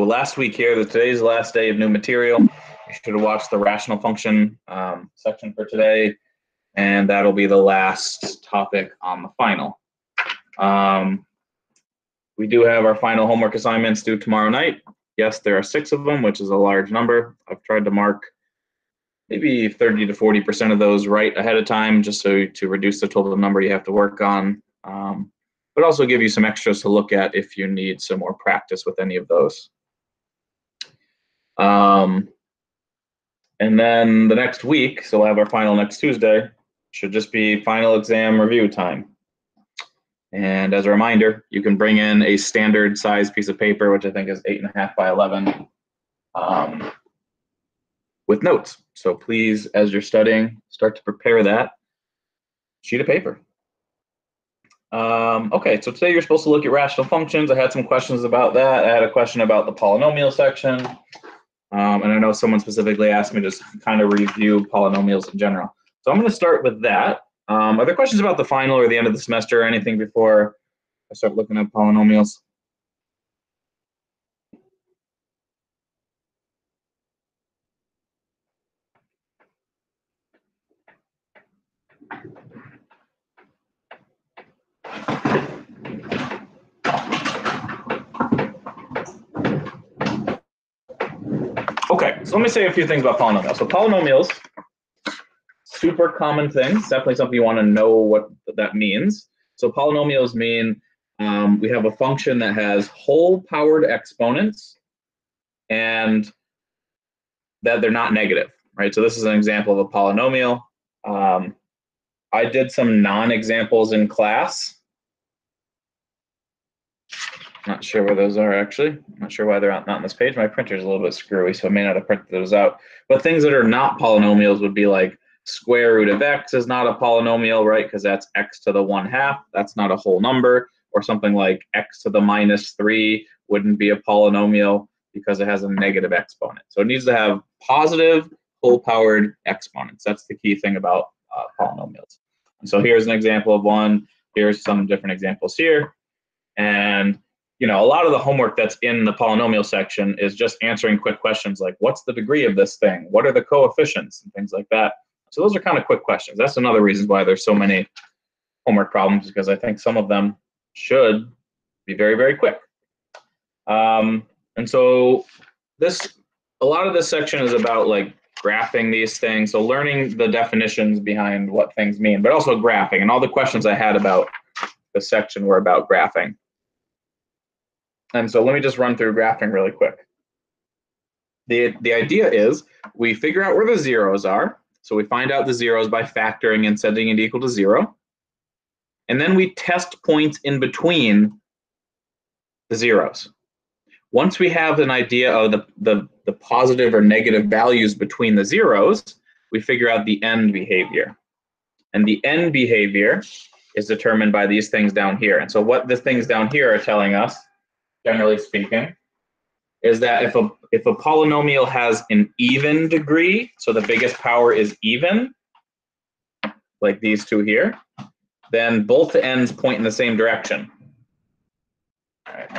last week here, today's the last day of new material. You should have watched the rational function section for today, and that'll be the last topic on the final. We do have our final homework assignments due tomorrow night. Yes, there are 6 of them, which is a large number. I've tried to mark maybe 30 to 40% of those right ahead of time, just so to reduce the total number you have to work on, but also give you some extras to look at if you need some more practice with any of those. And then the next week, so we'll have our final next Tuesday, should just be final exam review time. And as a reminder, you can bring in a standard size piece of paper, which I think is 8.5 by 11, with notes. So please, as you're studying, start to prepare that sheet of paper. Okay, so today you're supposed to look at rational functions. I had some questions about that. I had a question about the polynomial section. And I know someone specifically asked me to just kind of review polynomials in general. So I'm going to start with that. Are there questions about the final or the end of the semester or anything before I start looking at polynomials? Okay, so let me say a few things about polynomials. So polynomials, super common things, definitely something you want to know what that means. So polynomials mean we have a function that has whole powered exponents and that they're not negative, right? So this is an example of a polynomial. I did some non-examples in class. Not sure where those are actually. I'm not sure why they're not on this page. My printer's a little bit screwy, so I may not have printed those out. But things that are not polynomials would be like square root of x is not a polynomial, right? Because that's x to the 1/2. That's not a whole number. Or something like x to the -3 wouldn't be a polynomial because it has a negative exponent. So it needs to have positive whole-powered exponents. That's the key thing about polynomials. And so here's an example of one. Here's some different examples here. And a lot of the homework that's in the polynomial section is just answering quick questions like, what's the degree of this thing? What are the coefficients? And things like that. So those are kind of quick questions. That's another reason why there's so many homework problems, because I think some of them should be very, very quick. And so a lot of this section is about like graphing these things. So learning the definitions behind what things mean, but also graphing. And all the questions I had about the section were about graphing. And so let me just run through graphing really quick. The idea is we figure out where the zeros are. So we find out the zeros by factoring and setting it equal to 0. And then we test points in between the zeros. Once we have an idea of the positive or negative values between the zeros, we figure out the end behavior. And the end behavior is determined by these things down here. And so what the things down here are telling us, generally speaking, is that if a polynomial has an even degree, so the biggest power is even, like these two here, then both ends point in the same direction. All right.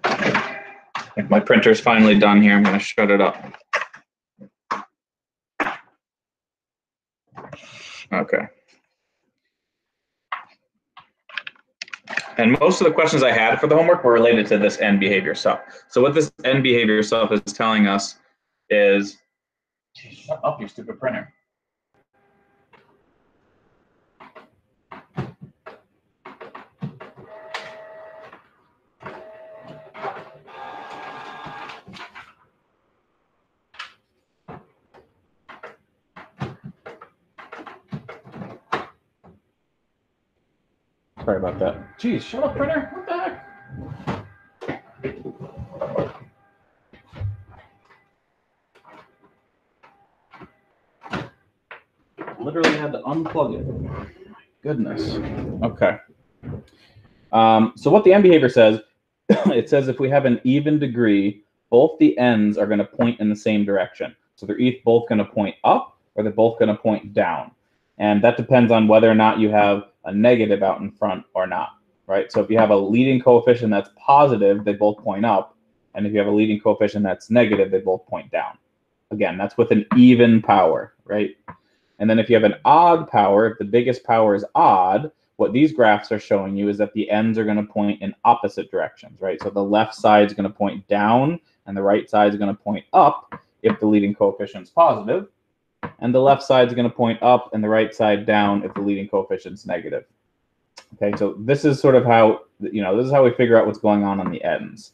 I think my printer's finally done here. I'm going to shut it up. Okay. And most of the questions I had for the homework were related to this end behavior stuff. So what this end behavior stuff is telling us is, geez, shut up, you stupid printer. Sorry about that. Geez, shut up, printer. What the heck? Literally had to unplug it. My goodness. Okay. So what the end behavior says, it says if we have an even degree, both the ends are going to point in the same direction. So they're both going to point up or they're both going to point down. And that depends on whether or not you have a negative out in front or not, right? So if you have a leading coefficient that's positive, they both point up. And if you have a leading coefficient that's negative, they both point down. Again, that's with an even power, right? And then if you have an odd power, if the biggest power is odd, what these graphs are showing you is that the ends are going to point in opposite directions, right? So the left side is going to point down and the right side is going to point up if the leading coefficient is positive. And the left side is going to point up and the right side down if the leading coefficient is negative. Okay, so this is sort of how, this is how we figure out what's going on the ends.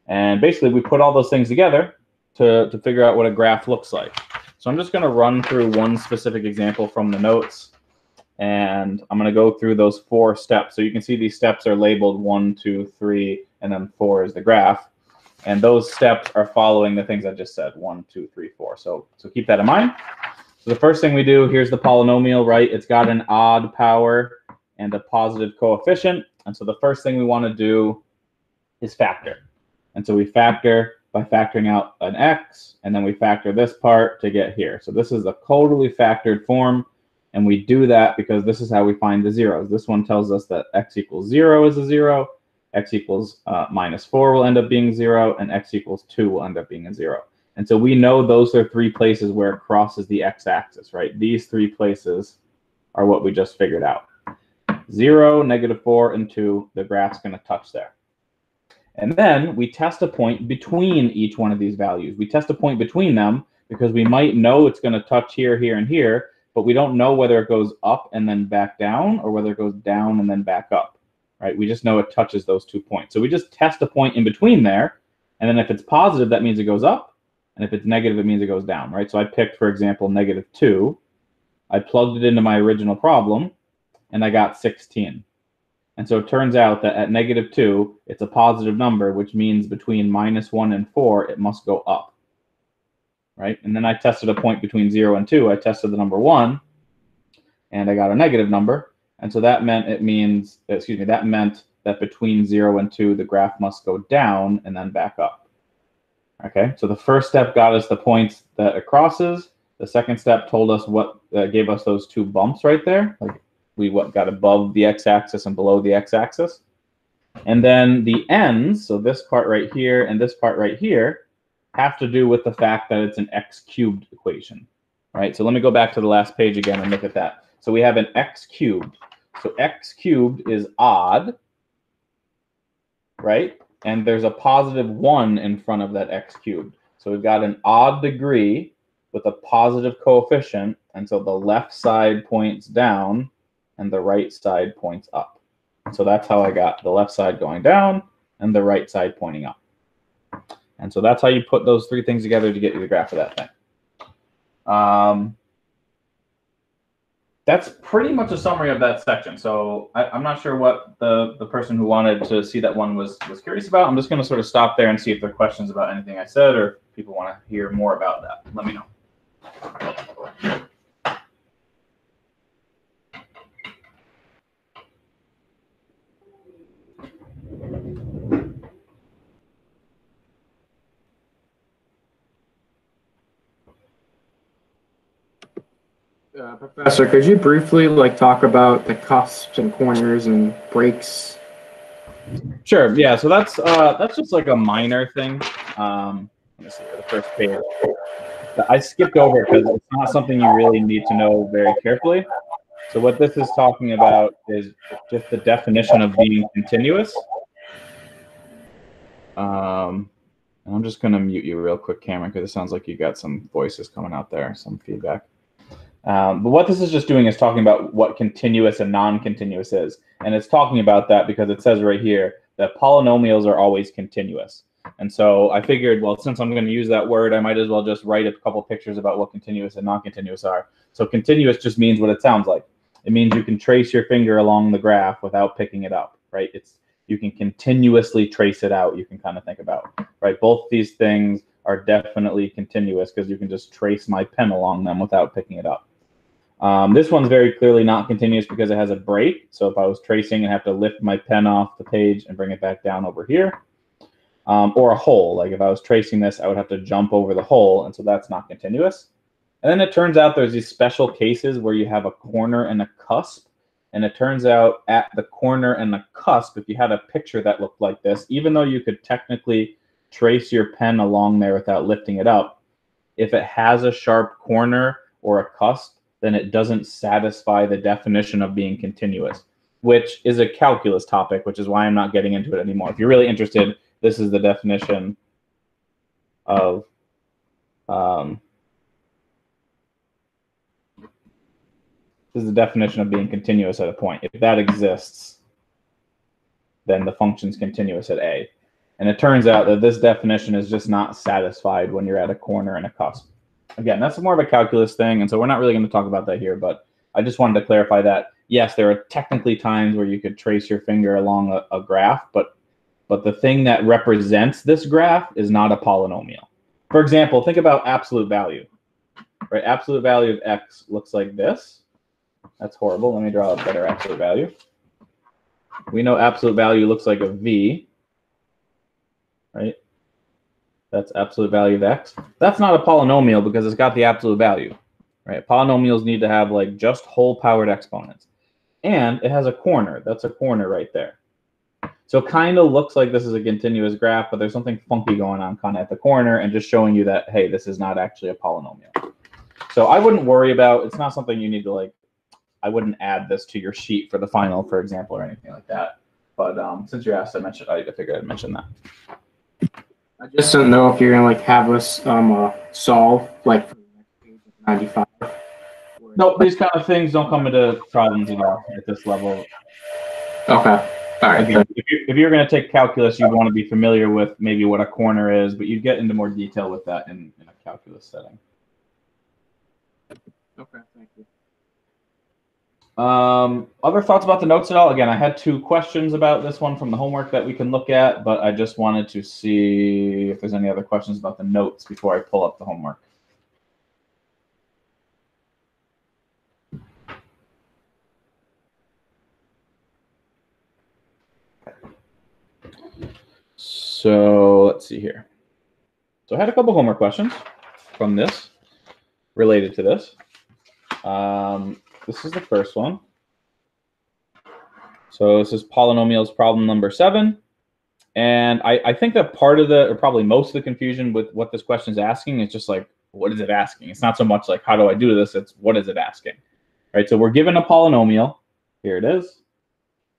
And basically we put all those things together to figure out what a graph looks like. So I'm just going to run through one specific example from the notes, and I'm going to go through those 4 steps. So you can see these steps are labeled 1, 2, 3, and then 4 is the graph. And those steps are following the things I just said, 1, 2, 3, 4. So keep that in mind. So the first thing we do, here's the polynomial, right? It's got an odd power and a positive coefficient. And so the first thing we want to do is factor. And so we factor by factoring out an x, and then we factor this part to get here. So this is a totally factored form, and we do that because this is how we find the zeros. This one tells us that x equals 0 is a 0, x equals -4 will end up being 0, and x equals 2 will end up being a 0. And so we know those are 3 places where it crosses the x-axis, right? These 3 places are what we just figured out. 0, -4, and 2, the graph's going to touch there. And then we test a point between each one of these values. We test a point between them because we might know it's going to touch here, here, and here, but we don't know whether it goes up and then back down or whether it goes down and then back up, right? We just know it touches those 2 points. So we just test a point in between there, and then if it's positive, that means it goes up, and if it's negative, it means it goes down, right? So I picked, for example, -2. I plugged it into my original problem, and I got 16. And so it turns out that at -2, it's a positive number, which means between -1 and 4, it must go up, right? And then I tested a point between 0 and 2. I tested the number 1, and I got a negative number. And so that meant that meant that between 0 and 2, the graph must go down and then back up. Okay, so the first step got us the points that it crosses. The second step told us what gave us those 2 bumps right there. Like we got above the x-axis and below the x-axis. And then the ends, so this part right here and this part right here, have to do with the fact that it's an x-cubed equation, right? So let me go back to the last page again and look at that. So we have an x cubed. So x cubed is odd, right? And there's a +1 in front of that x cubed. So we've got an odd degree with a positive coefficient, and so the left side points down and the right side points up. So that's how I got the left side going down and the right side pointing up. And so that's how you put those 3 things together to get you the graph of that thing. That's pretty much a summary of that section. So I'm not sure what the person who wanted to see that one was curious about. I'm just going to sort of stop there and see if there are questions about anything I said, or if people want to hear more about that. Let me know. Professor, could you briefly talk about the cusps and corners and breaks? Sure. Yeah. So that's just like a minor thing. Let me see the first page. I skipped over it because it's not something you really need to know very carefully. So what this is talking about is just the definition of being continuous. And I'm just going to mute you real quick, Cameron, because it sounds like you got some voices coming out there, some feedback. But what this is just doing is talking about what continuous and non-continuous is. And it's talking about that because it says right here that polynomials are always continuous. And so I figured, well, since I'm going to use that word, I might as well just write a couple pictures about what continuous and non-continuous are. So continuous just means what it sounds like. It means you can trace your finger along the graph without picking it up, right? You can continuously trace it out, you can kind of think about, right? Both these things are definitely continuous because you can just trace my pen along them without picking it up. This one's very clearly not continuous because it has a break. So if I was tracing, I have to lift my pen off the page and bring it back down over here. Or a hole, like if I was tracing this, I would have to jump over the hole, and so that's not continuous. And then it turns out there's these special cases where you have a corner and a cusp. And it turns out at the corner and the cusp, if you had a picture that looked like this, even though you could technically trace your pen along there without lifting it up, if it has a sharp corner or a cusp, then it doesn't satisfy the definition of being continuous, which is a calculus topic, which is why I'm not getting into it anymore. If you're really interested, this is the definition of this is the definition of being continuous at a point. If that exists, then the function's continuous at A. And it turns out that this definition is just not satisfied when you're at a corner and a cusp. Again, that's more of a calculus thing, and so we're not really going to talk about that here, but I just wanted to clarify that, yes, there are technically times where you could trace your finger along a graph, but the thing that represents this graph is not a polynomial. For example, think about absolute value. Right? Absolute value of x looks like this. That's horrible. Let me draw a better absolute value. We know absolute value looks like a v, right? That's absolute value of x. That's not a polynomial because it's got the absolute value, right? Polynomials need to have like just whole powered exponents. And it has a corner. That's a corner right there. So it kind of looks like this is a continuous graph, but there's something funky going on kind of at the corner and just showing you that, hey, this is not actually a polynomial. So I wouldn't worry about, it's not something you need to like, I wouldn't add this to your sheet for the final, for example, or anything like that. But since you asked, I figured I'd mention that. I just don't know if you're gonna like have us solve like for the next page of 95. No, these kind of things don't come into problems at all at this level. Okay. All right. Again, if you're going to take calculus, you'd want to be familiar with maybe what a corner is, but you'd get into more detail with that in a calculus setting. Okay, thank you. Other thoughts about the notes at all? Again, I had 2 questions about this one from the homework that we can look at, but I just wanted to see if there's any other questions about the notes before I pull up the homework. So let's see here. So I had a couple homework questions from this related to this. This is the first one. So this is polynomials problem number 7. And I think that part of the, or probably most of the confusion with what this question is asking is just like, what is it asking? It's not so much like, how do I do this? It's what is it asking? Right, so we're given a polynomial. Here it is.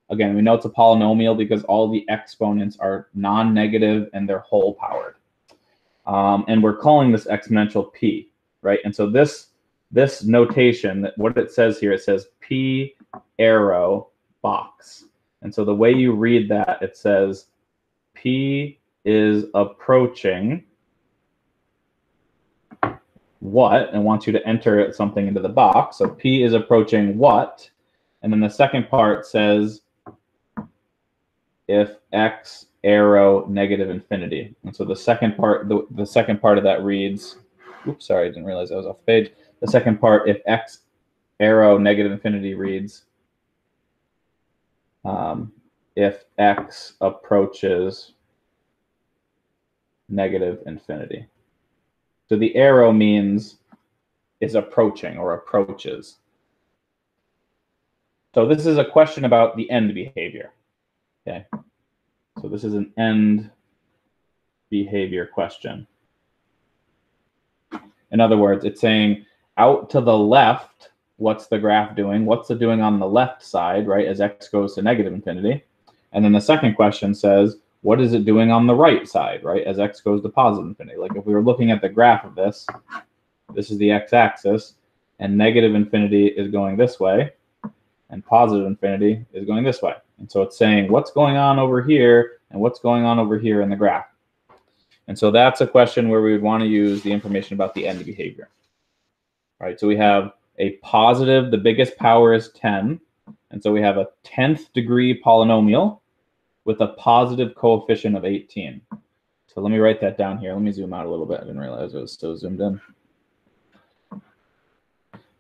Again, we know it's a polynomial because all the exponents are non-negative and they're whole powered. And we're calling this exponential p, right? And so this notation, what it says here, it says p arrow box. And so the way you read that, it says p is approaching what, and wants you to enter something into the box. So p is approaching what? And then the second part says if x arrow negative infinity. And so the second part, the second part of that reads, oops, sorry, I didn't realize I was off the page. The second part, if x arrow negative infinity reads, if x approaches negative infinity. So the arrow means is approaching or approaches. So this is a question about the end behavior. Okay, so this is an end behavior question. In other words, it's saying out to the left, what's the graph doing? What's it doing on the left side, right, as x goes to negative infinity? And then the second question says, what is it doing on the right side, right, as x goes to positive infinity? Like if we were looking at the graph of this, this is the x-axis, and negative infinity is going this way, and positive infinity is going this way. And so it's saying what's going on over here and what's going on over here in the graph. And so that's a question where we would want to use the information about the end behavior. All right, so we have a positive, the biggest power is 10. And so we have a 10th degree polynomial with a positive coefficient of 18. So let me write that down here. Let me zoom out a little bit. I didn't realize it was still zoomed in.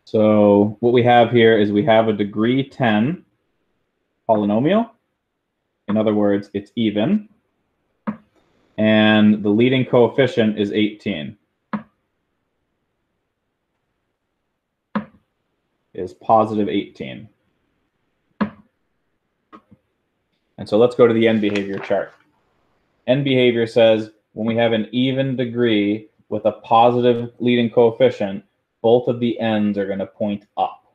So what we have here is we have a degree 10 polynomial. In other words, it's even. And the leading coefficient is 18. Is positive 18. And so let's go to the end behavior chart. End behavior says when we have an even degree with a positive leading coefficient, both of the ends are going to point up,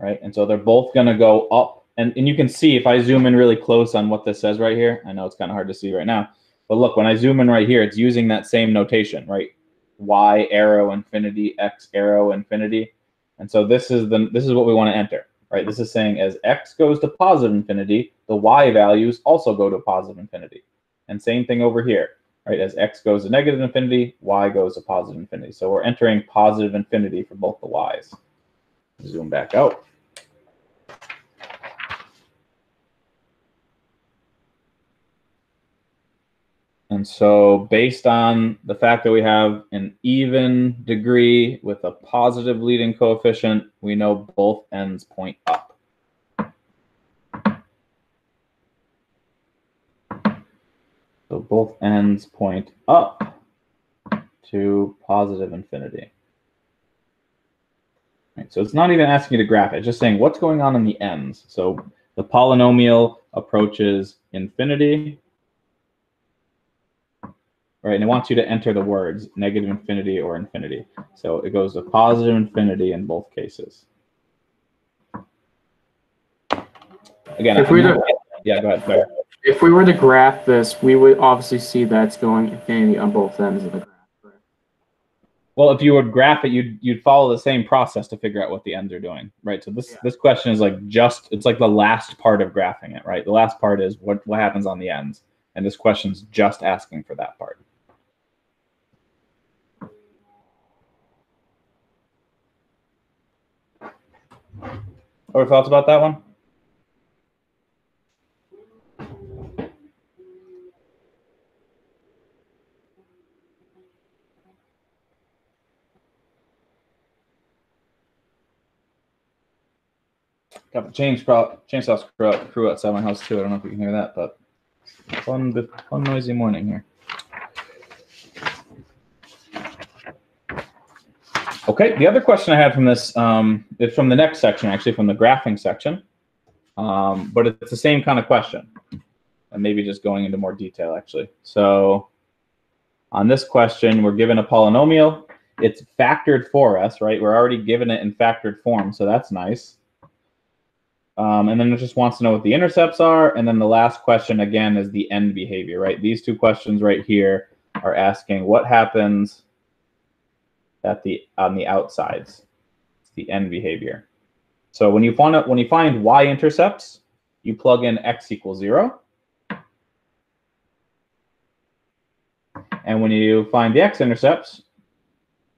right? And so they're both going to go up. And you can see if I zoom in really close on what this says right here, I know it's kind of hard to see right now, but look, when I zoom in right here, it's using that same notation, right? Y arrow infinity, X arrow infinity. And so this is what we want to enter, right? This is saying as X goes to positive infinity, the Y values also go to positive infinity. And same thing over here, right? As X goes to negative infinity, Y goes to positive infinity. So we're entering positive infinity for both the Y's. Zoom back out. And so based on the fact that we have an even degree with a positive leading coefficient, we know both ends point up. So both ends point up to positive infinity. Right, so it's not even asking you to graph it, it's just saying what's going on in the ends. So the polynomial approaches infinity. Right, and it wants you to enter the words negative infinity or infinity. So it goes to positive infinity in both cases. Again, yeah, go ahead. Sorry. If we were to graph this, we would obviously see that it's going infinity on both ends of the graph. Right? Well, if you would graph it, you'd follow the same process to figure out what the ends are doing, right? So this question is like it's like the last part of graphing it, right? The last part is what happens on the ends, and this question's just asking for that part. Other thoughts about that one? Got the chainsaw crew outside my house too. I don't know if you can hear that, but fun noisy morning here. Okay, the other question I had from this is from the next section, actually, from the graphing section. But it's the same kind of question, and maybe just going into more detail, actually. So on this question, we're given a polynomial. It's factored for us, right? We're already given it in factored form, so that's nice. And then it just wants to know what the intercepts are. And then the last question, again, is the end behavior, right? These two questions right here are asking what happens on the outsides. It's the end behavior. So when you find y-intercepts, you plug in x equals 0. And when you find the x-intercepts,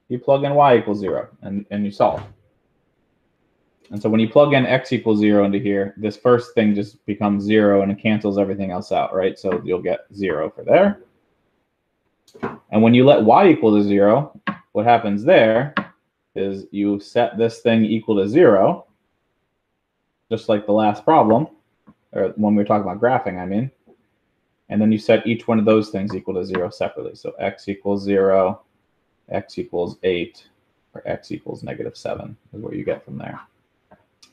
you plug in y equals 0, and you solve. And so when you plug in x equals 0 into here, this first thing just becomes 0, and it cancels everything else out, right? So you'll get 0 for there. And when you let y equal to 0, what happens there is you set this thing equal to 0, just like the last problem, or when we were talking about graphing, I mean. And then you set each one of those things equal to 0 separately. So x equals 0, x equals 8, or x equals -7 is what you get from there.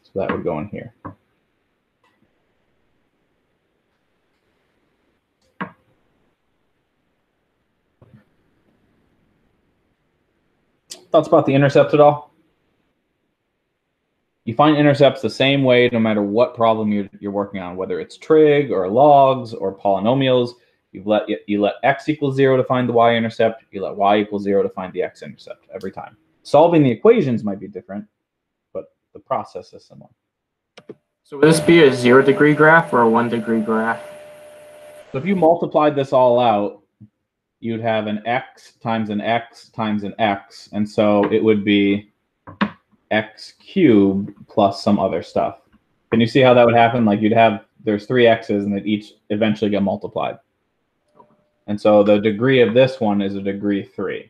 So that would go in here. Thoughts about the intercepts at all? You find intercepts the same way no matter what problem you're working on, whether it's trig or logs or polynomials. You let x equals 0 to find the y-intercept. You let y equals 0 to find the x-intercept every time. Solving the equations might be different, but the process is similar. So would this be a 0-degree graph or a 1-degree graph? So if you multiplied this all out, you'd have an x times an x times an x, and so it would be x cubed plus some other stuff. Can you see how that would happen? Like there's 3 x's and they'd each eventually get multiplied. And so the degree of this one is a degree 3.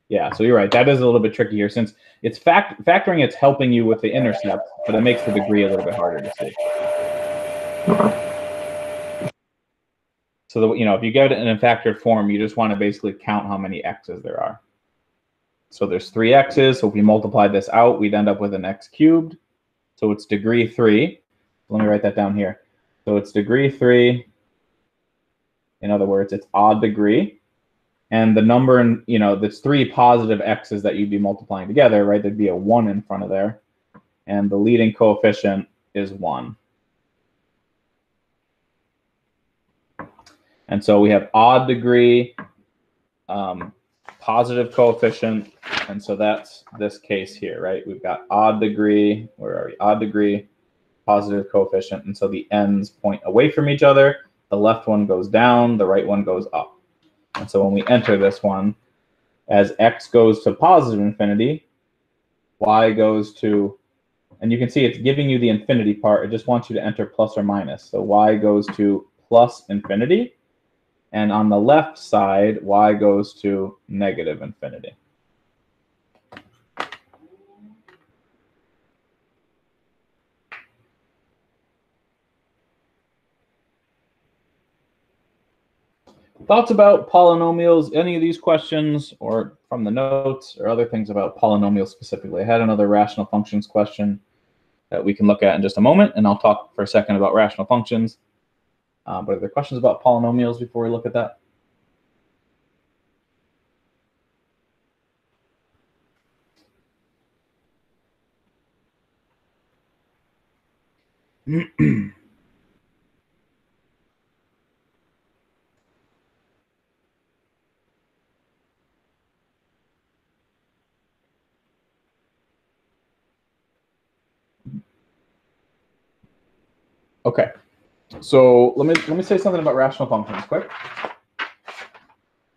Yeah, so you're right. That is a little bit tricky here since it's factoring. It's helping you with the intercept, but it makes the degree a little bit harder to see. So if you get it in a factored form, you just want to basically count how many x's there are. So there's 3 x's. So if we multiply this out, we'd end up with an x cubed. So it's degree 3. Let me write that down here. So it's degree 3 In other words, it's odd degree. And the number, in, you know, there's 3 positive x's that you'd be multiplying together, right? There'd be a 1 in front of there. And the leading coefficient is 1. And so we have odd degree, positive coefficient, and so that's this case here, right? We've got odd degree, where are we? Odd degree, positive coefficient, and so the ends point away from each other. The left one goes down, the right one goes up. And so when we enter this one, as x goes to positive infinity, y goes to, and you can see it's giving you the infinity part. It just wants you to enter plus or minus. So y goes to plus infinity. And on the left side, y goes to negative infinity. Thoughts about polynomials? Any of these questions, or from the notes, or other things about polynomials specifically? I had another rational functions question that we can look at in just a moment, and I'll talk for a second about rational functions. But are there questions about polynomials before we look at that? Okay, so let me say something about rational functions quick.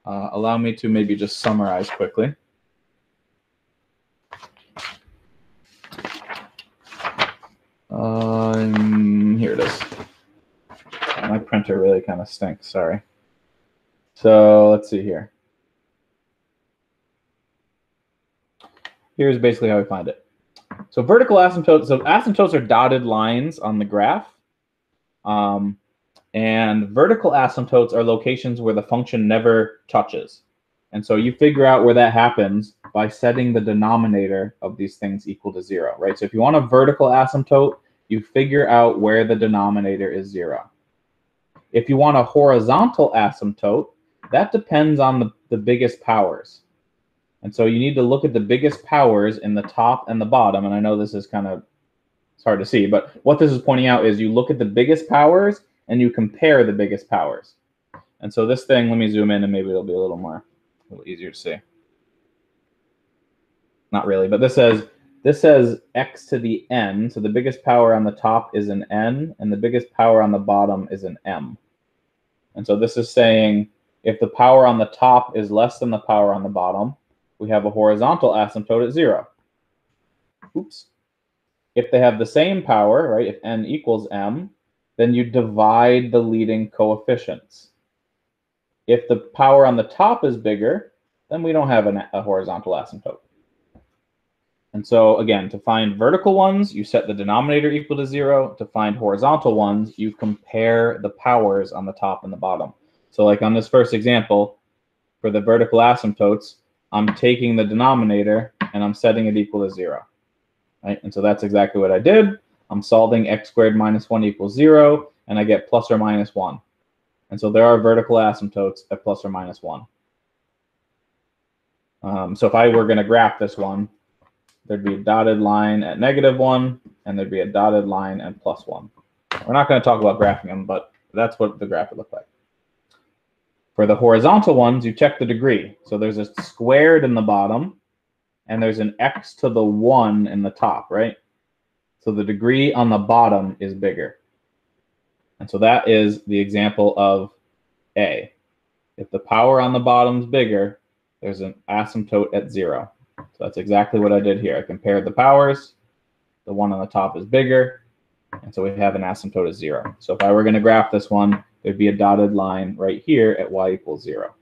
Allow me to maybe just summarize quickly. Here it is. My printer really kind of stinks, sorry. So let's see here. Here's basically how we find it. So vertical asymptotes, so asymptotes are dotted lines on the graph. And vertical asymptotes are locations where the function never touches. And so you figure out where that happens by setting the denominator of these things equal to 0, right? So if you want a vertical asymptote, you figure out where the denominator is 0. If you want a horizontal asymptote, that depends on the biggest powers. And so you need to look at the biggest powers in the top and the bottom. And I know this is kind of, it's hard to see, but what this is pointing out is you look at the biggest powers and you compare the biggest powers. And so this thing, let me zoom in and maybe it'll be a little easier to see. Not really, but this says x to the n. So the biggest power on the top is an n, and the biggest power on the bottom is an m. And so this is saying if the power on the top is less than the power on the bottom, we have a horizontal asymptote at 0. Oops. If they have the same power, right, if n equals m, then you divide the leading coefficients. If the power on the top is bigger, then we don't have a horizontal asymptote. And so again, to find vertical ones, you set the denominator equal to 0. To find horizontal ones, you compare the powers on the top and the bottom. So like on this first example, for the vertical asymptotes, I'm taking the denominator and I'm setting it equal to 0. Right? And so that's exactly what I did. I'm solving x squared minus 1 equals 0, and I get plus or minus 1. And so there are vertical asymptotes at plus or minus 1. So if I were going to graph this one, there'd be a dotted line at -1, and there'd be a dotted line at +1. We're not going to talk about graphing them, but that's what the graph would look like. For the horizontal ones, you check the degree. So there's a squared in the bottom, and there's an x to the 1 in the top, right? So the degree on the bottom is bigger. And so that is the example of A. If the power on the bottom is bigger, there's an asymptote at 0. So that's exactly what I did here. I compared the powers. The one on the top is bigger. And so we have an asymptote at 0. So if I were going to graph this one, there'd be a dotted line right here at y equals 0.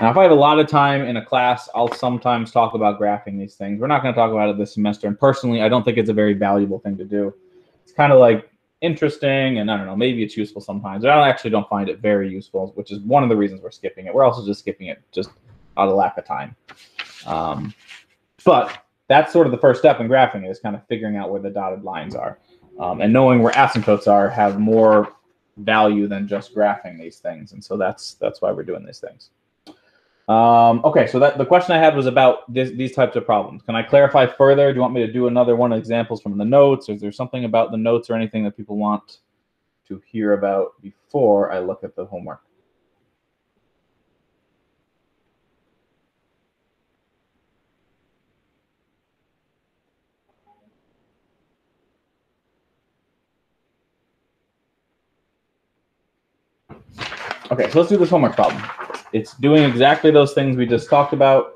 Now, if I have a lot of time in a class, I'll sometimes talk about graphing these things. We're not going to talk about it this semester. And personally, I don't think it's a very valuable thing to do. It's kind of like interesting, and I don't know, maybe it's useful sometimes. But I actually don't find it very useful, which is one of the reasons we're skipping it. We're also just skipping it just out of lack of time. But that's sort of the first step in graphing, is kind of figuring out where the dotted lines are. And knowing where asymptotes are have more value than just graphing these things. And so that's why we're doing these things. Okay, so the question I had was about these types of problems. Can I clarify further? Do you want me to do another one of examples from the notes? Or is there something about the notes or anything that people want to hear about before I look at the homework? Okay, so let's do this homework problem. It's doing exactly those things we just talked about.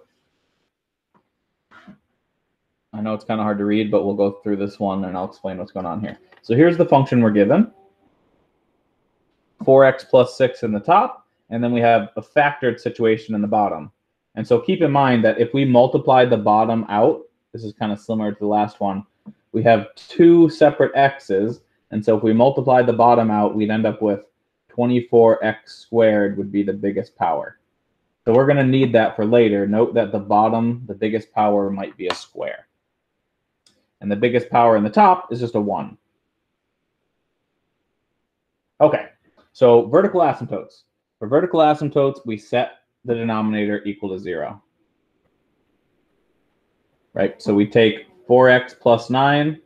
I know it's kind of hard to read, but we'll go through this one and I'll explain what's going on here. So here's the function we're given. 4x plus 6 in the top, and then we have a factored situation in the bottom. And so keep in mind that if we multiply the bottom out, this is kind of similar to the last one, we have two separate x's, and so if we multiply the bottom out, we'd end up with 24x squared would be the biggest power. So we're going to need that for later. Note that the bottom, the biggest power might be a square. And the biggest power in the top is just a 1. Okay, so vertical asymptotes. For vertical asymptotes, we set the denominator equal to 0. Right, so we take 4x plus 9,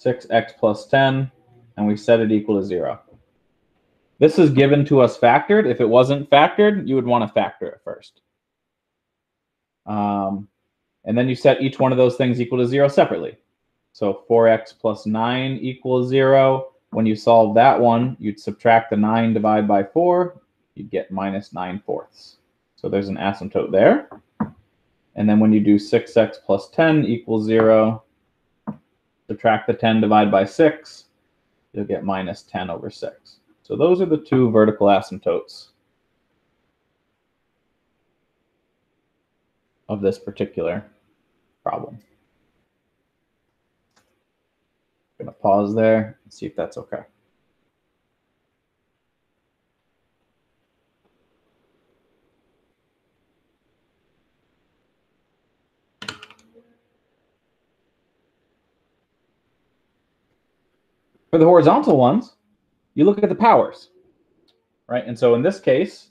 6x plus 10, and we set it equal to 0. This is given to us factored. If it wasn't factored, you would want to factor it first. And then you set each one of those things equal to 0 separately. So 4x plus 9 equals 0. When you solve that one, you'd subtract the 9 divided by 4. You'd get minus 9/4. So there's an asymptote there. And then when you do 6x plus 10 equals 0, subtract the 10 divided by 6, you'll get minus 10 over 6. So those are the two vertical asymptotes of this particular problem. I'm going to pause there and see if that's okay. For the horizontal ones, you look at the powers, right? And so in this case,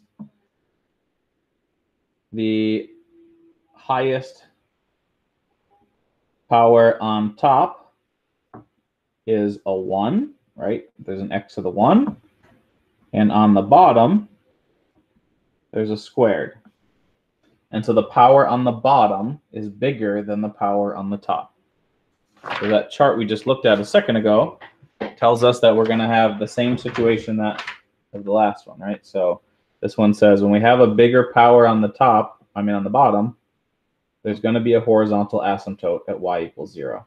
the highest power on top is a 1, right? There's an x to the 1. And on the bottom, there's a squared. And so the power on the bottom is bigger than the power on the top. So that chart we just looked at a second ago tells us that we're going to have the same situation that of the last one, right? So this one says when we have a bigger power on the top, on the bottom, there's going to be a horizontal asymptote at y equals 0.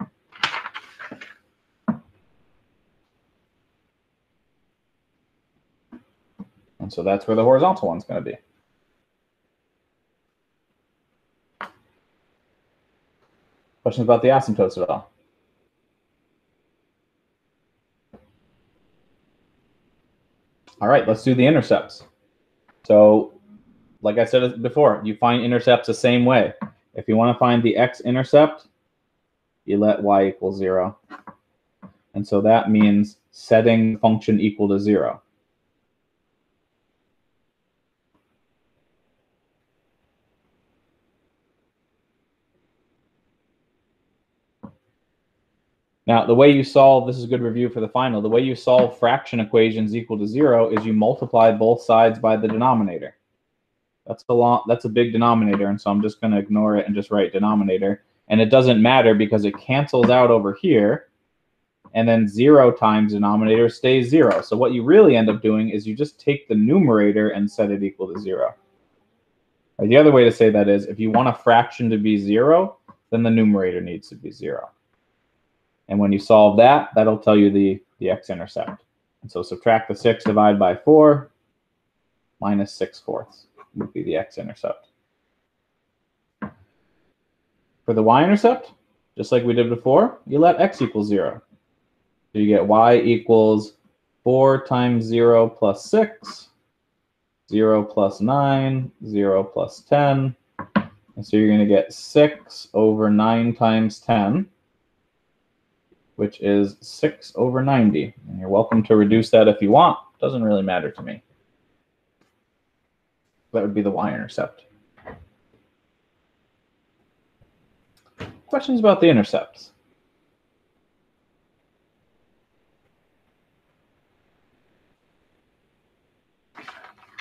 And so that's where the horizontal one's going to be. Questions about the asymptotes at all? All right, let's do the intercepts. So, like I said before, you find intercepts the same way. If you want to find the x-intercept, you let y equal 0. And so that means setting the function equal to 0. Now, the way you solve, this is a good review for the final, the way you solve fraction equations equal to 0 is you multiply both sides by the denominator. That's a big denominator, and so I'm just going to ignore it and just write denominator. And it doesn't matter because it cancels out over here, and then 0 times denominator stays 0. So what you really end up doing is you just take the numerator and set it equal to 0. Or the other way to say that is if you want a fraction to be 0, then the numerator needs to be 0. And when you solve that, that'll tell you the x-intercept. And so subtract the 6 divided by 4, minus 6/4 would be the x-intercept. For the y-intercept, just like we did before, you let x equal 0. So you get y equals 4 times 0 plus 6, 0 plus 9, 0 plus 10. And so you're going to get 6 over 9 times 10. which is 6/90. And you're welcome to reduce that if you want. Doesn't really matter to me. That would be the y-intercept. Questions about the intercepts?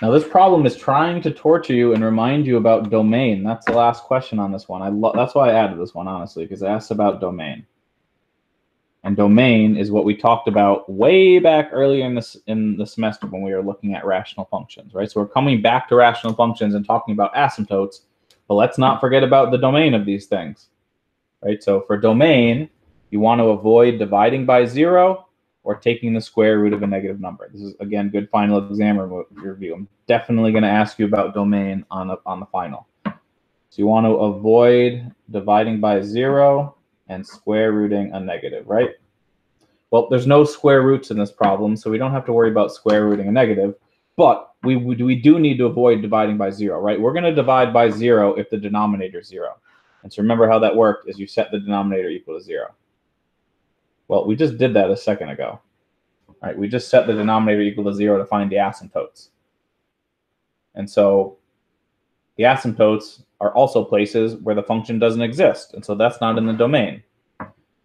Now this problem is trying to torture you and remind you about domain. That's the last question on this one. That's why I added this one, honestly, because it asks about domain. And domain is what we talked about way back earlier in the semester when we were looking at rational functions, right? So we're coming back to rational functions and talking about asymptotes, but let's not forget about the domain of these things, right? So for domain, you want to avoid dividing by 0 or taking the square root of a negative number. This is, again, good final exam review. I'm definitely going to ask you about domain on the final. So you want to avoid dividing by 0 and square rooting a negative, right? Well, there's no square roots in this problem, so we don't have to worry about square rooting a negative, but we do need to avoid dividing by 0, right? We're going to divide by 0 if the denominator is 0. And so remember how that worked is you set the denominator equal to 0. Well, we just did that a second ago. Right? We just set the denominator equal to 0 to find the asymptotes. And so the asymptotes are also places where the function doesn't exist. And so that's not in the domain.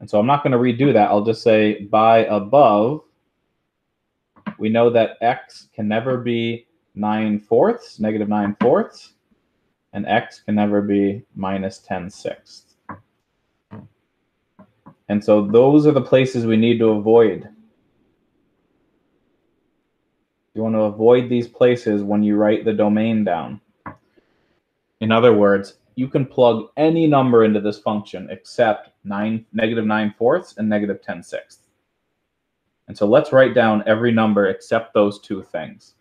And so I'm not going to redo that. I'll just say by above, we know that x can never be 9/4, negative 9/4, and x can never be minus 10/6. And so those are the places we need to avoid. You want to avoid these places when you write the domain down. In other words, you can plug any number into this function except negative 9/4 and negative 10/6. And so let's write down every number except those two things.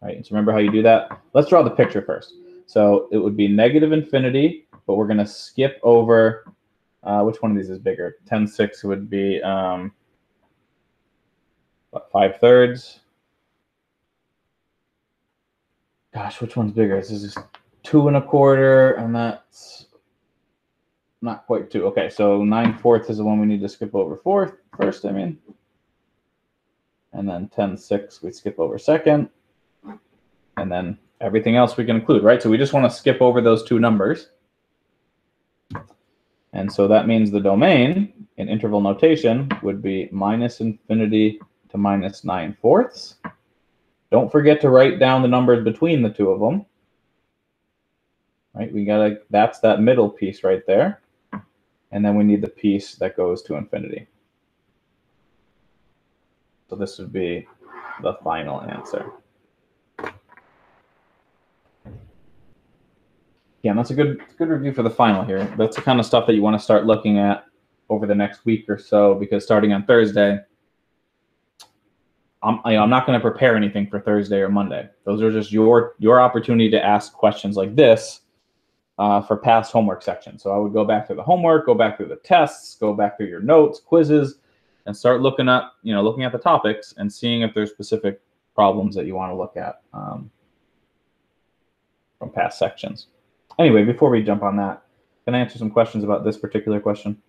Right? And so remember how you do that? Let's draw the picture first. So it would be negative infinity, but we're going to skip over. Which one of these is bigger? 10/6 would be what, 5/3? Gosh, which one's bigger? This is 2 1/4, and that's not quite 2. Okay, so 9/4 is the one we need to skip over first, I mean. And then 10/6 we skip over second. And then everything else we can include, right? So we just want to skip over those two numbers. And so that means the domain in interval notation would be minus infinity to minus 9/4. Don't forget to write down the numbers between the two of them. Right? That's that middle piece right there. And then we need the piece that goes to infinity. So this would be the final answer. Yeah, that's a good review for the final here. That's the kind of stuff that you want to start looking at over the next week or so, because starting on Thursday, I'm not going to prepare anything for Thursday or Monday. Those are just your opportunity to ask questions like this for past homework sections. So I would go back through the homework, go back through the tests, go back through your notes, quizzes, and start looking at the topics and seeing if there's specific problems that you want to look at from past sections. Anyway, before we jump on that, can I answer some questions about this particular question?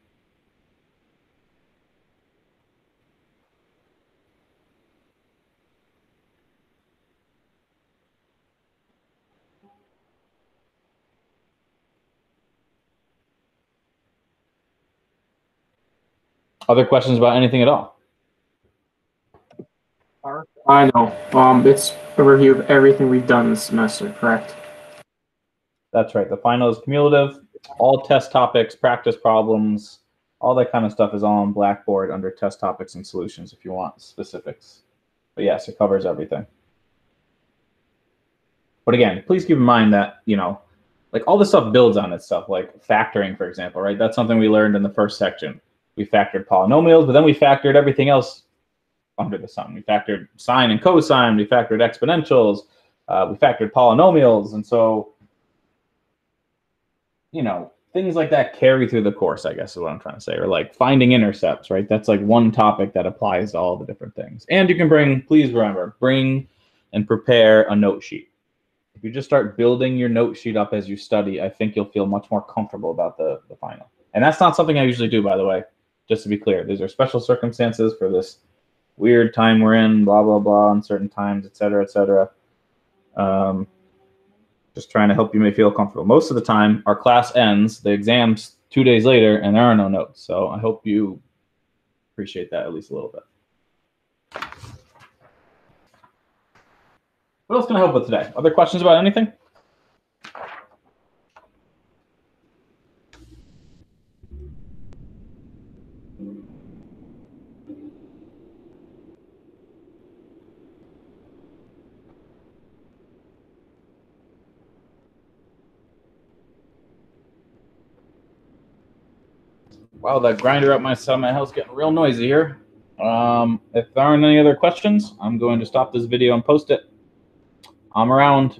Other questions about anything at all? I know. It's a review of everything we've done this semester, correct? That's right. The final is cumulative. All test topics, practice problems, all that kind of stuff is all on Blackboard under test topics and solutions if you want specifics. But yes, it covers everything. But again, please keep in mind that, like all this stuff builds on itself, like factoring, for example, right? That's something we learned in the first section. We factored polynomials, but then we factored everything else under the sun. We factored sine and cosine. We factored exponentials. We factored polynomials. And so, things like that carry through the course, I guess is what I'm trying to say. Or like finding intercepts, right? That's like one topic that applies to all the different things. And you can please remember, bring and prepare a note sheet. If you just start building your note sheet up as you study, I think you'll feel much more comfortable about the final. And that's not something I usually do, by the way. Just to be clear, these are special circumstances for this weird time we're in, blah, blah, blah, uncertain times, et cetera, et cetera. Just trying to help you feel comfortable. Most of the time, our class ends, the exam's 2 days later, and there are no notes. So I hope you appreciate that at least a little bit. What else can I help with today? Other questions about anything? Wow, that grinder outside my house getting real noisy here. If there aren't any other questions, I'm going to stop this video and post it. I'm around.